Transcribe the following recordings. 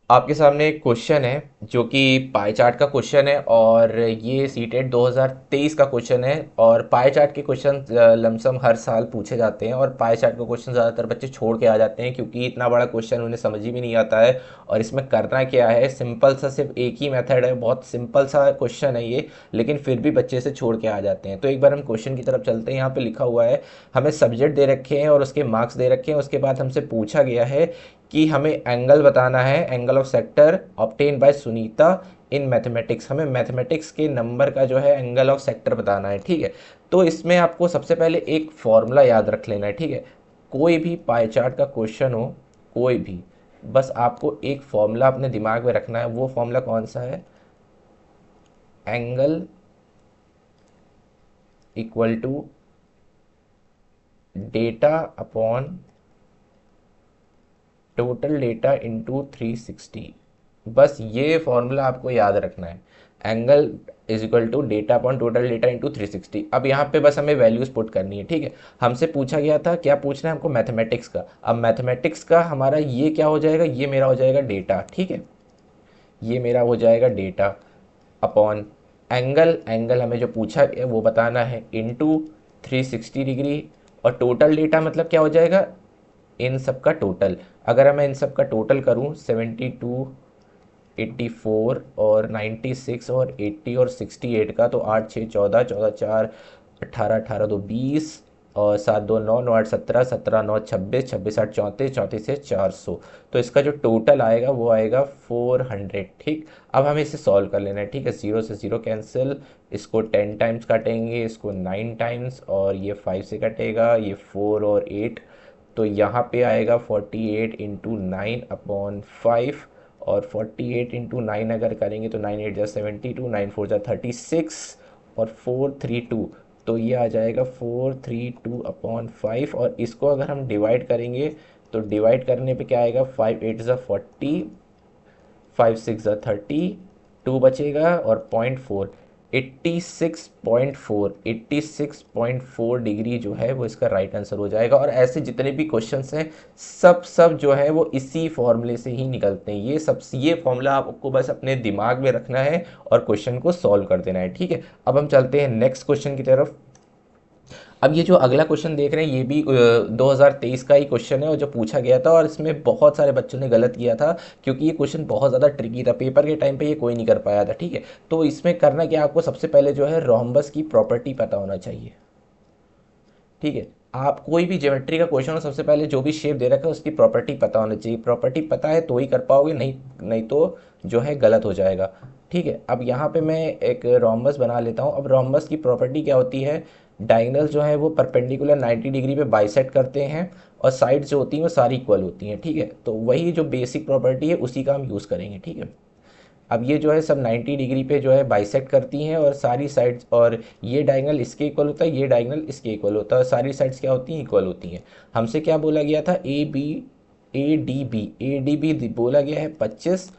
आपके सामने एक क्वेश्चन है जो कि पाई चार्ट का क्वेश्चन है और ये सीटेट 2023 का क्वेश्चन है। और पाई चार्ट के क्वेश्चन लमसम हर साल पूछे जाते हैं और पाई चार्ट का क्वेश्चन ज़्यादातर बच्चे छोड़ के आ जाते हैं क्योंकि इतना बड़ा क्वेश्चन उन्हें समझ ही भी नहीं आता है। और इसमें करना क्या है, सिंपल सा सिर्फ एक ही मेथड है, बहुत सिंपल सा क्वेश्चन है ये, लेकिन फिर भी बच्चे से छोड़ के आ जाते हैं। तो एक बार हम क्वेश्चन की तरफ चलते हैं। यहाँ पे लिखा हुआ है, हमें सब्जेक्ट दे रखे हैं और उसके मार्क्स दे रखे हैं। उसके बाद हमसे पूछा गया है कि हमें एंगल बताना है, angle of sector obtain bye Sunita in mathematics. हमें मैथमेटिक्स के नंबर का जो है एंगल ऑफ सेक्टर बताना है। ठीक है, तो इसमें आपको सबसे पहले एक फॉर्मूला याद रख लेना है। ठीक है, कोई भी पाई चार्ट का क्वेश्चन हो, कोई भी, बस आपको एक फॉर्मूला अपने दिमाग में रखना है। वो फॉर्मूला कौन सा है? Angle equal to data upon total data into 360। बस ये फॉर्मूला आपको याद रखना है। Angle is equal to data upon total data into 360। अब यहाँ पे बस हमें वैल्यूज पुट करनी है। ठीक है, हमसे पूछा गया था, क्या पूछना है हमको? मैथमेटिक्स का। अब मैथमेटिक्स का हमारा ये क्या हो जाएगा? ये मेरा हो जाएगा डेटा। ठीक है, ये मेरा हो जाएगा डेटा अपॉन एंगल। एंगल हमें जो पूछा है वो बताना है, इंटू 360 डिग्री। और टोटल डेटा मतलब क्या हो जाएगा? इन सब का टोटल। अगर मैं इन सब का टोटल करूं, 72, 84 और 96 और 80 और 68 का, तो 8 6 14, 14 4 18, 18 2 20 और 7 2 9, 9 8 17, 17 9 26, 26 8 34, 34 से 400। तो इसका जो टोटल आएगा वो आएगा 400। ठीक, अब हमें इसे सॉल्व कर लेना है। ठीक है, जीरो से जीरो कैंसिल, इसको 10 टाइम्स काटेंगे, इसको 9 टाइम्स, और ये 5 से कटेगा, ये 4 और 8। तो यहाँ पे आएगा 48 इंटू 9/5। और 48 इंटू 9 अगर करेंगे तो 9 8 जा 72, 9 4 जा 36 और 432। तो ये आ जाएगा 432/5। और इसको अगर हम डिवाइड करेंगे तो डिवाइड करने पे क्या आएगा? 5 8 जा 40, 5 6 जा 30, 2 बचेगा और 0.4, 86.4, 86.4 डिग्री जो है वो इसका राइट आंसर हो जाएगा। और ऐसे जितने भी क्वेश्चंस हैं सब जो है वो इसी फॉर्मूले से ही निकलते हैं। ये फॉर्मूला आपको बस अपने दिमाग में रखना है और क्वेश्चन को सॉल्व कर देना है। ठीक है, अब हम चलते हैं नेक्स्ट क्वेश्चन की तरफ। अब ये जो अगला क्वेश्चन देख रहे हैं ये भी 2023 का ही क्वेश्चन है और जो पूछा गया था, और इसमें बहुत सारे बच्चों ने गलत किया था क्योंकि ये क्वेश्चन बहुत ज़्यादा ट्रिकी था। पेपर के टाइम पे ये कोई नहीं कर पाया था। ठीक है, तो इसमें करना क्या, आपको सबसे पहले जो है रोम्बस की प्रॉपर्टी पता होना चाहिए। ठीक है, आप कोई भी ज्योमेट्री का क्वेश्चन हो, सबसे पहले जो भी शेप दे रखा है उसकी प्रॉपर्टी पता होना चाहिए। प्रॉपर्टी पता है तो ही कर पाओगे, नहीं नहीं तो जो है गलत हो जाएगा। ठीक है, अब यहाँ पे मैं एक रोम्बस बना लेता हूँ। अब रोम्बस की प्रॉपर्टी क्या होती है? डायगनल जो है वो परपेंडिकुलर 90 डिग्री पे बाइसेक्ट करते हैं और साइड जो होती हैं वो सारी इक्वल होती हैं। ठीक है, तो वही जो बेसिक प्रॉपर्टी है उसी का हम यूज़ करेंगे। ठीक है, अब ये जो है सब 90 डिग्री पे जो है बाइसेक्ट करती हैं और सारी साइड्स, और ये डायगोनल इसके इक्वल होता है, ये डायगोनल इसके इक्वल होता है, और सारी साइड्स क्या होती हैं? इक्वल होती हैं। हमसे क्या बोला गया था? ए डी बी बोला गया है 25,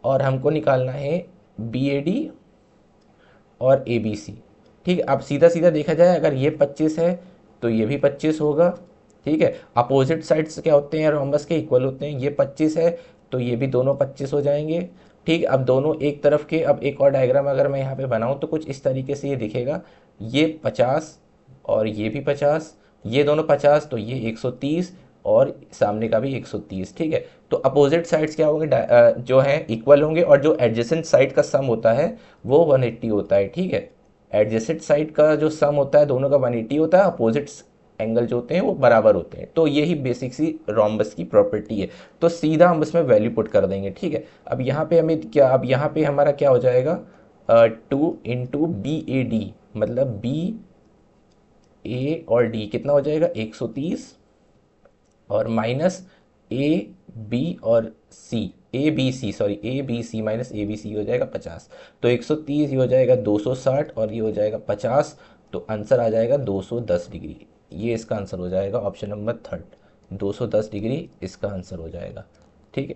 और हमको निकालना है बी ए डी और ए बी सी। ठीक है, अब सीधा सीधा देखा जाए, अगर ये 25 है तो ये भी 25 होगा। ठीक है, अपोजिट साइड्स क्या होते हैं? रोम्बस के इक्वल होते हैं। ये 25 है तो ये भी दोनों 25 हो जाएंगे। ठीक, अब दोनों एक तरफ के, अब एक और डायग्राम अगर मैं यहाँ पे बनाऊँ तो कुछ इस तरीके से ये दिखेगा। ये 50 और ये भी 50, ये दोनों 50 तो ये 130 और सामने का भी 130। ठीक है, तो अपोजिट साइड्स क्या होंगे? जो है इक्वल होंगे, और जो एडजेसेंट साइड का सम होता है वो 180 होता है। ठीक है, एडजेसेंट साइड का जो सम होता है दोनों का 180 होता है, अपोजिट एंगल जो होते हैं वो बराबर होते हैं। तो यही बेसिक सी रोम्बस की प्रॉपर्टी है। तो सीधा हम उसमें वैल्यू पुट कर देंगे। ठीक है, अब यहाँ पे हमें क्या, अब यहाँ पे हमारा क्या हो जाएगा? 2 इंटू बी ए डी, मतलब बी ए और डी कितना हो जाएगा? 130, और माइनस ए बी और C, A B C, sorry A B C minus A B C हो जाएगा 50। तो 130 ये हो जाएगा 260 और ये हो जाएगा 50। तो आंसर आ जाएगा 210 डिग्री। ये इसका आंसर हो जाएगा, ऑप्शन नंबर थर्ड, 210 डिग्री इसका आंसर हो जाएगा। ठीक है,